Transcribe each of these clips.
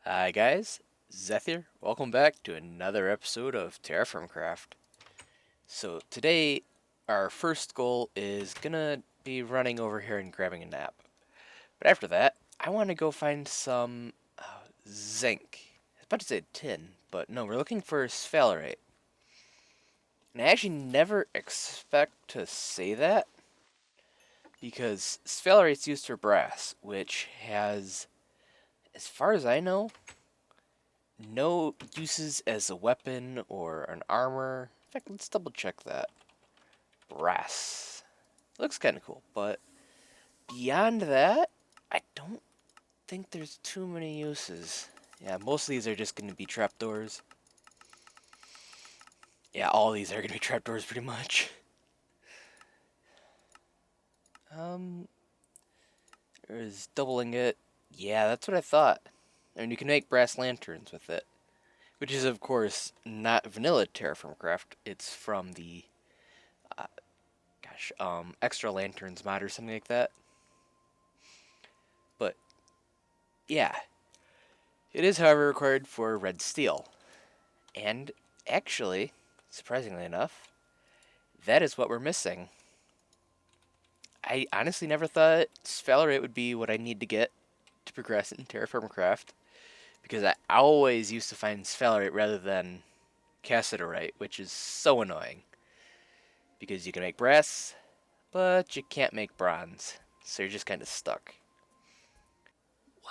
Hi guys, Zeth here. Welcome back to another episode of TerraFirmaCraft. So today, our first goal is gonna be running over here and grabbing a nap. But after that, I want to go find some zinc. I was about to say tin, but no, we're looking for sphalerite. And I actually never expect to say that because sphalerite's used for brass, which has, as far as I know, no uses as a weapon or an armor. In fact, let's double check that. Brass. Looks kind of cool, but beyond that, I don't think there's too many uses. Yeah, most of these are just going to be trapdoors. Yeah, all these are going to be trapdoors pretty much. Um, there's doubling it. Yeah, that's what I thought. And you can make brass lanterns with it. Which is, of course, not vanilla TerraFirmaCraft. It's from the uh, extra lanterns mod or something like that. But yeah, it is, however, required for red steel. And actually, surprisingly enough, that is what we're missing. I honestly never thought sphalerite would be what I need to get to progress in TerraFirmaCraft, because I always used to find sphalerite rather than cassiterite, which is so annoying. Because you can make brass, but you can't make bronze, so you're just kind of stuck.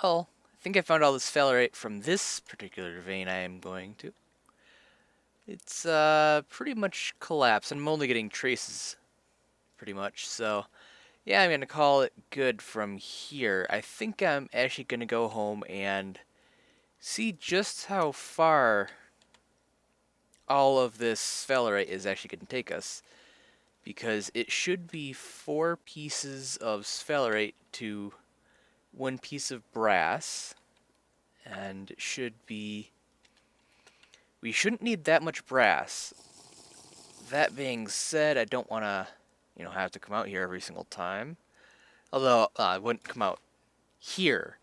Well, I think I found all the sphalerite from this particular vein I am going to. It's pretty much collapsed. I'm only getting traces, pretty much. So, yeah, I'm going to call it good from here. I think I'm actually going to go home and see just how far all of this sphalerite is actually going to take us. Because it should be 4 pieces of sphalerite to 1 piece of brass. And it should be... We shouldn't need that much brass. That being said, I don't want to, have to come out here every single time. Although, I wouldn't come out here,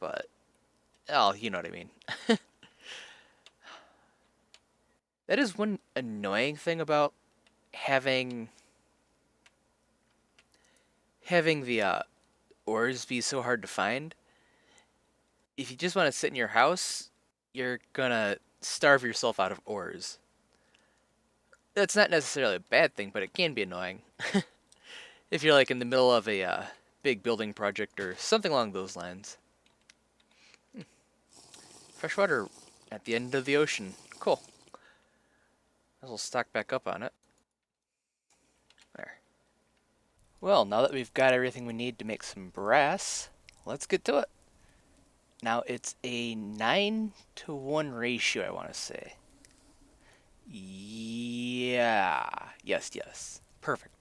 but, oh, you know what I mean. That is one annoying thing about having the ores be so hard to find. If you just want to sit in your house, you're gonna starve yourself out of ores. That's not necessarily a bad thing, but it can be annoying. If you're like in the middle of a big building project or something along those lines. Fresh water at the end of the ocean. Cool. I'll stock back up on it. There. Well, now that we've got everything we need to make some brass, let's get to it. Now, it's a 9 to 1 ratio, I want to say. Yeah. Yes, yes. Perfect.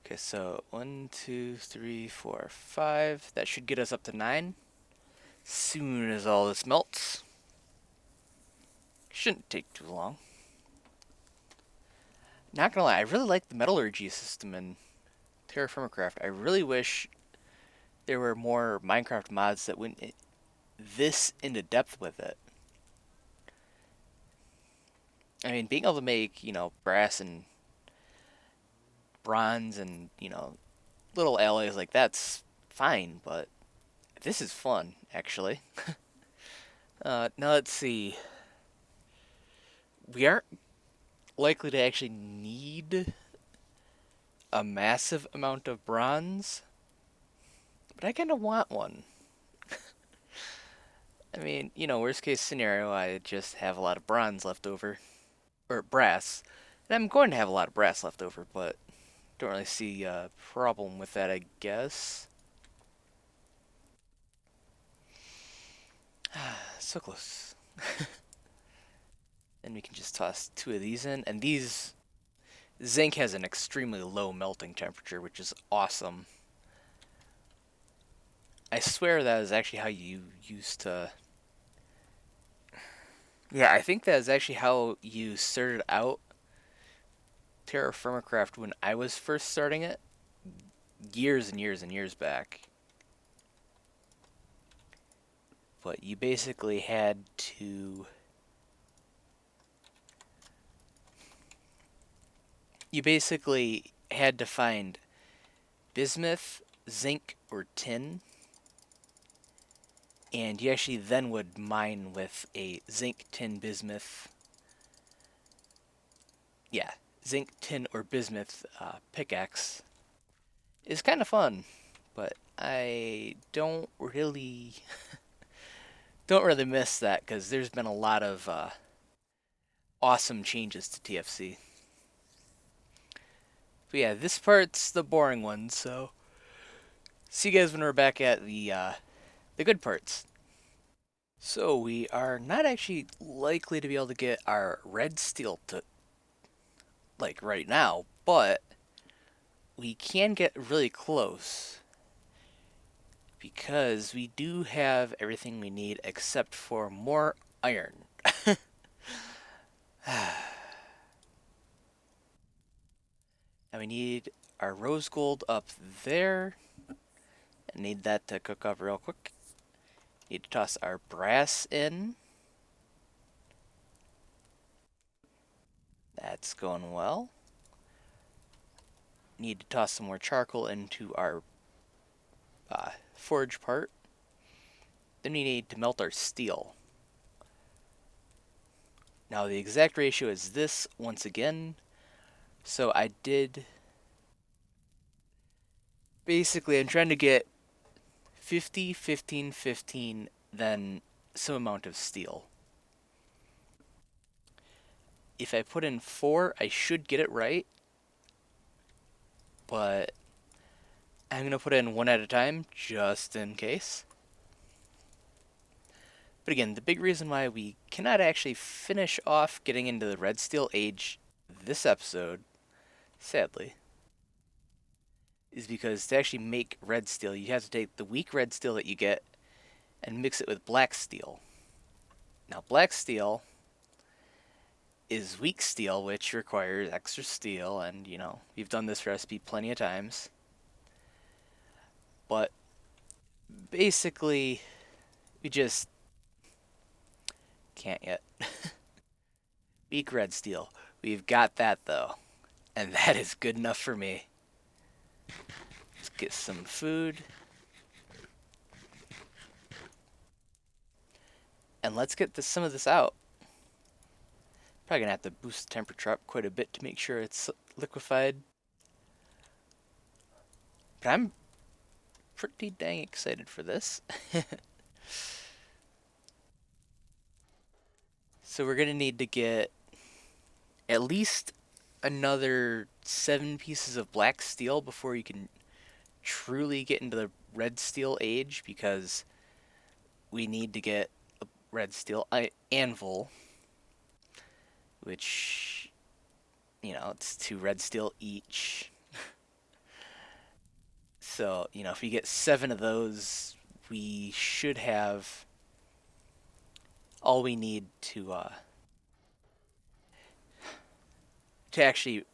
Okay, so 1, 2, 3, 4, 5. That should get us up to 9. Soon as all this melts. Shouldn't take too long. Not gonna lie, I really like the metallurgy system in TerraFirmaCraft. I really wish there were more Minecraft mods that went this into depth with it. I mean, being able to make, brass and bronze and, little alloys like that's fine, but this is fun, actually. Now let's see. We aren't likely to actually need a massive amount of bronze, but I kind of want one. I mean, worst case scenario, I just have a lot of bronze left over. Or brass. And I'm going to have a lot of brass left over, but don't really see a problem with that, I guess. So close. And we can just toss 2 of these in. And these... Zinc has an extremely low melting temperature, which is awesome. I swear that is actually how you used to... Yeah, I think that is actually how you started out TerraFirmaCraft when I was first starting it. Years and years and years back. but you basically had to find bismuth, zinc, or tin, and you actually then would mine with a zinc, tin, bismuth. Yeah, zinc, tin, or bismuth pickaxe. Is kind of fun, but I don't really miss that because there's been a lot of awesome changes to TFC. But yeah, this part's the boring one, so see you guys when we're back at the good parts. So we are not actually likely to be able to get our red steel to like right now, but we can get really close because we do have everything we need except for more iron. Now we need our rose gold up there. I need that to cook up real quick. Need to toss our brass in. That's going well. Need to toss some more charcoal into our forge part. Then we need to melt our steel. Now the exact ratio is this once again. So I did... Basically, I'm trying to get 50, 15, 15, then some amount of steel. If I put in 4, I should get it right. But I'm going to put in 1 at a time, just in case. But again, the big reason why we cannot actually finish off getting into the red steel age this episode, sadly, is because to actually make red steel, you have to take the weak red steel that you get and mix it with black steel. Now, black steel is weak steel, which requires extra steel, and, you know, we've done this recipe plenty of times. But basically, we just can't yet. Weak red steel. We've got that, though, and that is good enough for me. Let's get some food. And let's get some of this out. Probably gonna have to boost the temperature up quite a bit to make sure it's liquefied. But I'm pretty dang excited for this. So we're gonna need to get at least another 7 pieces of black steel before you can truly get into the red steel age, because we need to get a red steel anvil, which, you know, it's 2 red steel each. So, you know, if we get 7 of those, we should have all we need to actually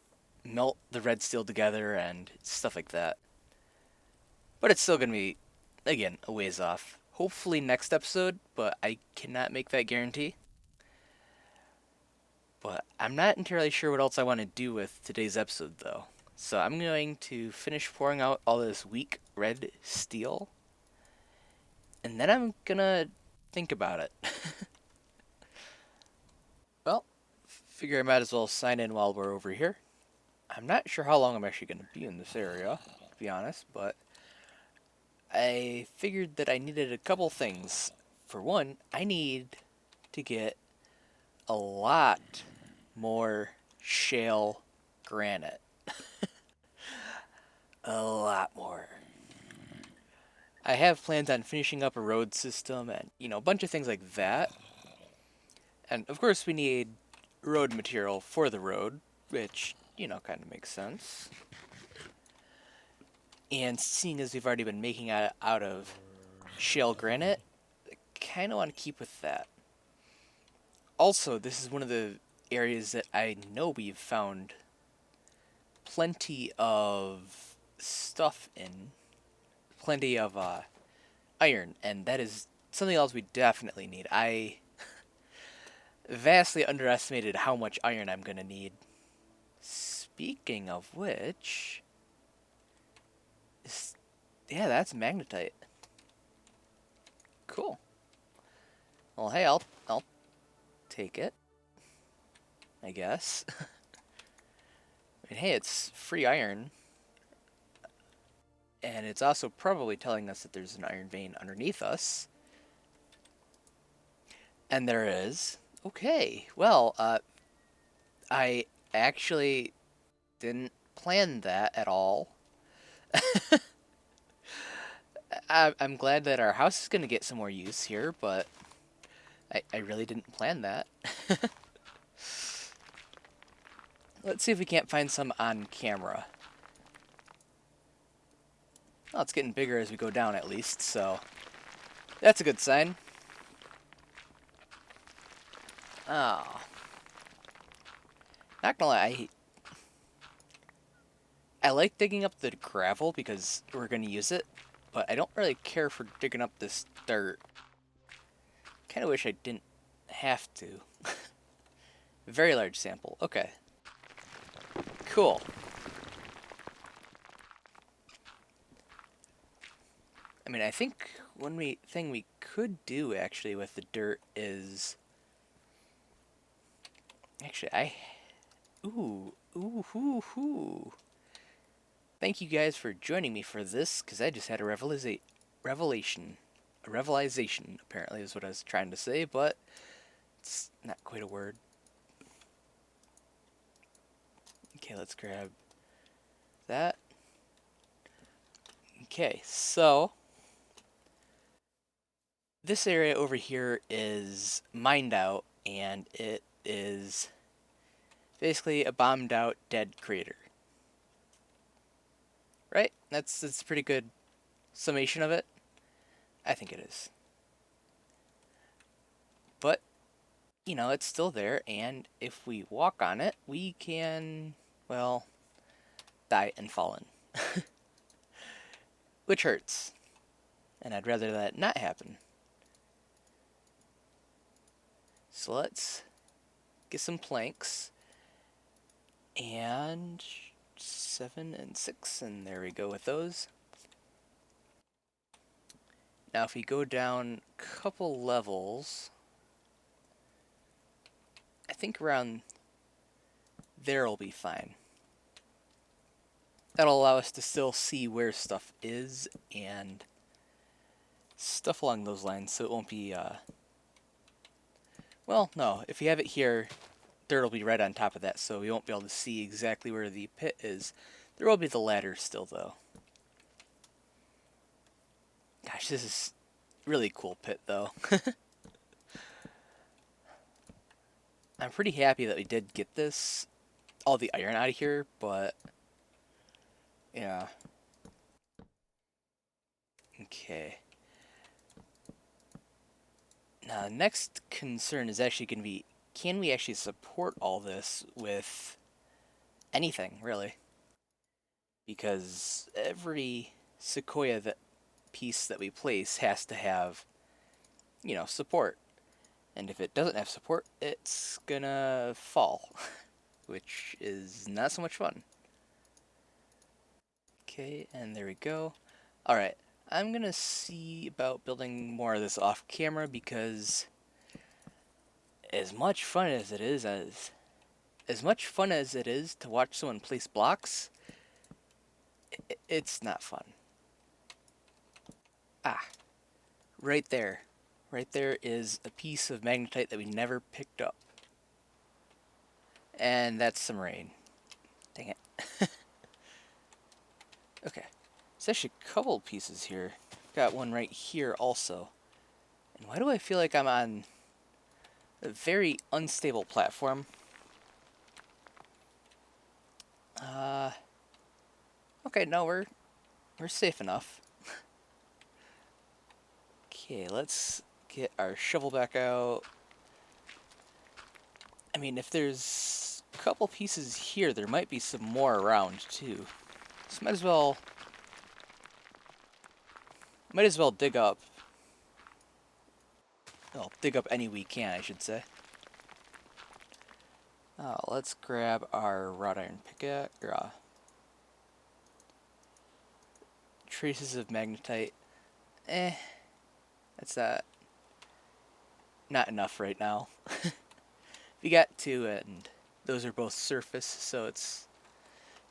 melt the red steel together and stuff like that. But it's still going to be, again, a ways off. Hopefully next episode, but I cannot make that guarantee. But I'm not entirely sure what else I want to do with today's episode, though. So I'm going to finish pouring out all this weak red steel, and then I'm gonna think about it. Well, figure I might as well sign in while we're over here. I'm not sure how long I'm actually going to be in this area, to be honest, but I figured that I needed a couple things. For one, I need to get a lot more shale granite. A lot more. I have plans on finishing up a road system and, you know, a bunch of things like that. And of course we need road material for the road, which, you know, kind of makes sense. And seeing as we've already been making it out of shale granite, I kind of want to keep with that. Also, this is one of the areas that I know we've found plenty of stuff in. Plenty of iron, and that is something else we definitely need. I vastly underestimated how much iron I'm going to need. Speaking of which, yeah, that's magnetite. Cool. Well, hey, I'll take it, I guess. I mean, hey, it's free iron, and it's also probably telling us that there's an iron vein underneath us. And there is. Okay, well, I actually didn't plan that at all. I'm glad that our house is going to get some more use here, but I really didn't plan that. Let's see if we can't find some on camera. Well, it's getting bigger as we go down at least, so that's a good sign. Oh. Not gonna lie, I like digging up the gravel because we're gonna use it, but I don't really care for digging up this dirt. Kinda wish I didn't have to. Very large sample. Okay. Cool. I mean, I think one thing we could do actually with the dirt is actually ooh. Thank you guys for joining me for this, because I just had a revelation. A revelization, apparently, is what I was trying to say, but it's not quite a word. Okay, let's grab that. Okay, so this area over here is mined out, and it is basically a bombed out dead crater. Right? That's a pretty good summation of it. I think it is. But, you know, it's still there, and if we walk on it, we can, well, die and fall in. Which hurts. And I'd rather that not happen. So let's get some planks. And 7 and 6, and there we go with those. Now if we go down a couple levels, I think around there will be fine. That'll allow us to still see where stuff is and stuff along those lines, so it won't be, well, no, if you have it here, dirt will be right on top of that, so we won't be able to see exactly where the pit is. There will be the ladder still, though. Gosh, this is really cool pit, though. I'm pretty happy that we did get all the iron out of here, but yeah. Okay. Now, the next concern is actually going to be, can we actually support all this with anything, really? Because every sequoia piece that we place has to have, you know, support. And if it doesn't have support, it's gonna fall, which is not so much fun. Okay, and there we go. Alright, I'm gonna see about building more of this off camera, because as much fun as it is to watch someone place blocks, it's not fun. Ah, right there. Right there is a piece of magnetite that we never picked up. And that's some rain. Dang it. Okay. There's actually a couple pieces here. Got one right here also. And why do I feel like I'm on a very unstable platform? Okay, no, we're safe enough. Okay, let's get our shovel back out. I mean, if there's a couple pieces here, there might be some more around too. So might as well dig up Well, dig up any we can, I should say. Let's grab our wrought iron pickaxe, traces of magnetite. That's not enough right now. We got two, and those are both surface, so it's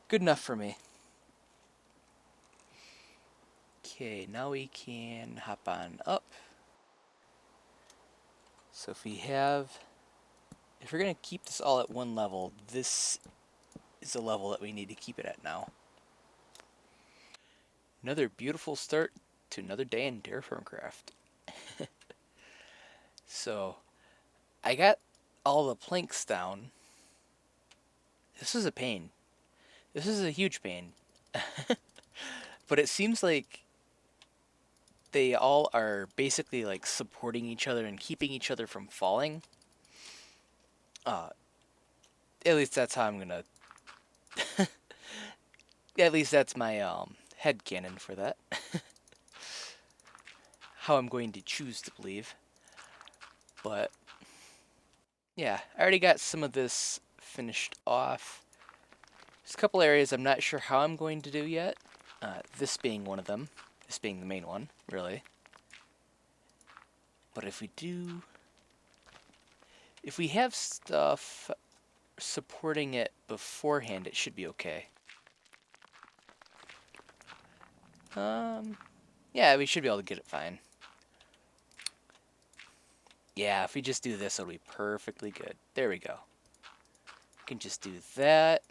good enough for me. Okay, now we can hop on up. So if we're gonna keep this all at one level, this is the level that we need to keep it at now. Another beautiful start to another day in TerraFirmaCraft. So, I got all the planks down. This is a pain. This is a huge pain. But it seems like they all are basically like supporting each other and keeping each other from falling. At least that's how I'm gonna... At least that's my headcanon for that. How I'm going to choose to believe. But yeah, I already got some of this finished off. There's a couple areas I'm not sure how I'm going to do yet. This being one of them. This being the main one, really. But if we have stuff supporting it beforehand, it should be okay. Yeah, we should be able to get it fine. Yeah, if we just do this, it'll be perfectly good. There we go. We can just do that,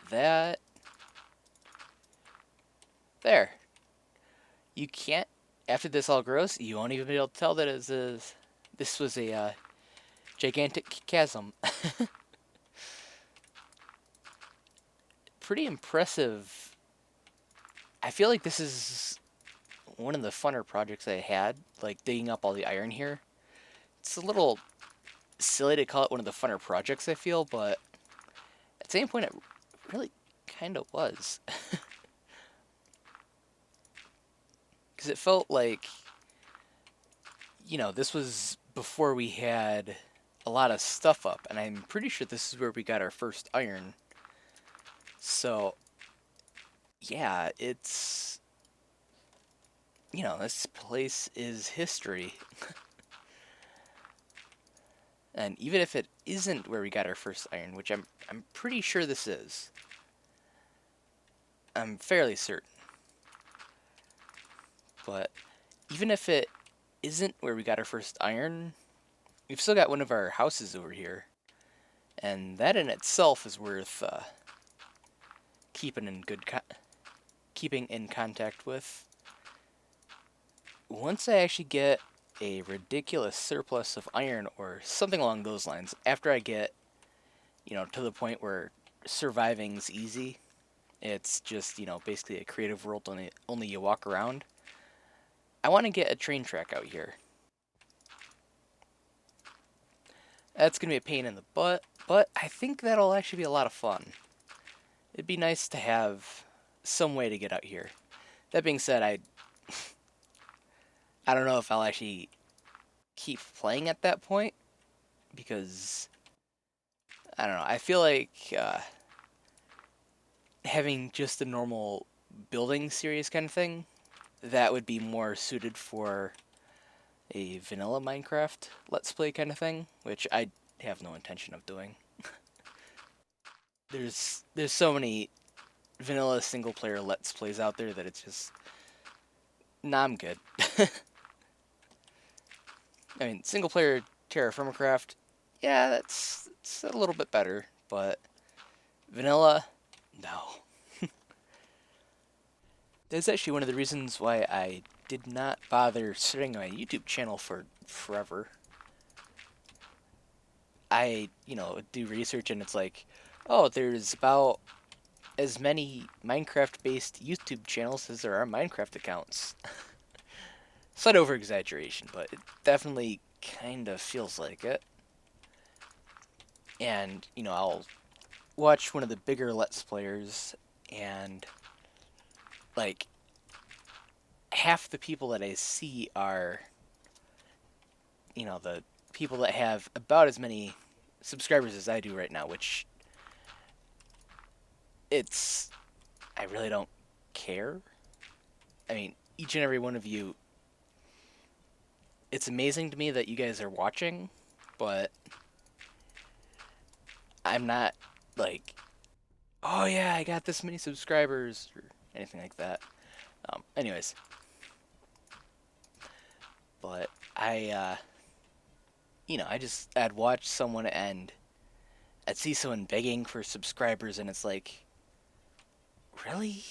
that. There. You can't, after this all grows, you won't even be able to tell that this was a gigantic chasm. Pretty impressive. I feel like this is one of the funner projects I had, like digging up all the iron here. It's a little silly to call it one of the funner projects, I feel, but at the same point, it really kind of was. Because it felt like, you know, this was before we had a lot of stuff up, and I'm pretty sure this is where we got our first iron. So, yeah, it's, you know, this place is history. And even if it isn't where we got our first iron, which I'm pretty sure this is. I'm fairly certain. But even if it isn't where we got our first iron, we've still got one of our houses over here. And that in itself is worth keeping in contact with. Once I actually get a ridiculous surplus of iron or something along those lines, after I get, you know, to the point where surviving's easy, it's just, you know, basically a creative world, only you walk around. I want to get a train track out here. That's going to be a pain in the butt, but I think that'll actually be a lot of fun. It'd be nice to have some way to get out here. That being said, I don't know if I'll actually keep playing at that point, because I don't know, I feel like having just a normal building series kind of thing, that would be more suited for a vanilla Minecraft Let's Play kind of thing, which I have no intention of doing. There's so many vanilla single player Let's Plays out there that it's just, nah, I'm good. I mean, single player TerraFirmaCraft, yeah, that's a little bit better, but vanilla, no. That's actually one of the reasons why I did not bother starting my YouTube channel for forever. I, you know, do research and it's like, oh, there's about as many Minecraft-based YouTube channels as there are Minecraft accounts. Slight over-exaggeration, but it definitely kind of feels like it. And, you know, I'll watch one of the bigger Let's Players, and, like, half the people that I see are the people that have about as many subscribers as I do right now, which it's I really don't care. I mean, each and every one of you, it's amazing to me that you guys are watching, but I'm not like, oh yeah, I got this many subscribers or anything like that. Anyways, but I'd watch someone and I'd see someone begging for subscribers, and it's like, really?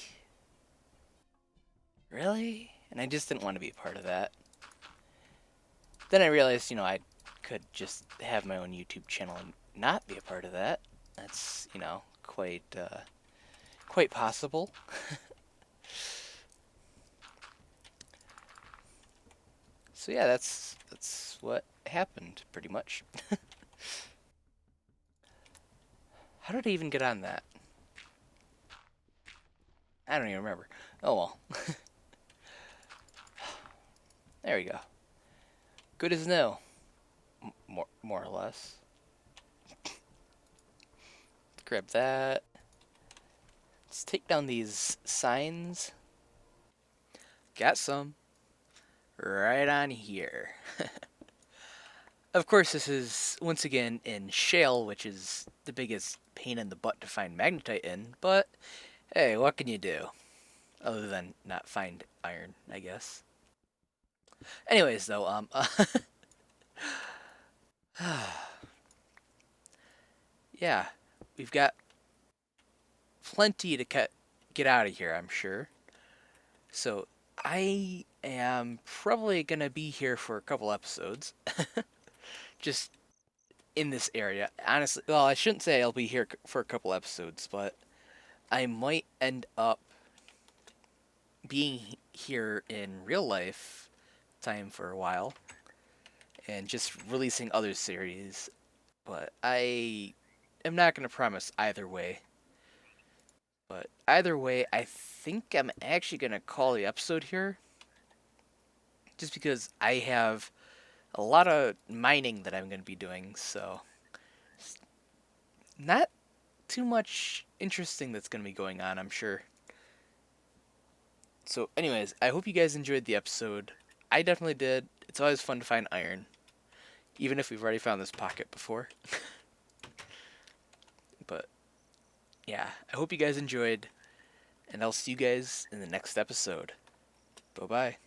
Really? And I just didn't want to be a part of that. Then I realized, I could just have my own YouTube channel and not be a part of that. That's, quite possible. So yeah, that's what happened pretty much. How did I even get on that? I don't even remember. Oh well. There we go. Good as new. More or less. Grab that. Let's take down these signs. Got some. Right on here. Of course, this is, once again, in shale, which is the biggest pain in the butt to find magnetite in, but hey, what can you do? Other than not find iron, I guess. Anyways, though, yeah, we've got plenty to get out of here, I'm sure. So I am probably gonna be here for a couple episodes, just in this area. Honestly, well, I shouldn't say I'll be here for a couple episodes, but I might end up being here in real life time for a while and just releasing other series. But I am not gonna promise either way. But either way, I think I'm actually gonna call the episode here, just because I have a lot of mining that I'm going to be doing, so not too much interesting that's going to be going on, I'm sure. So, anyways, I hope you guys enjoyed the episode. I definitely did. It's always fun to find iron, even if we've already found this pocket before. But, yeah, I hope you guys enjoyed, and I'll see you guys in the next episode. Bye-bye.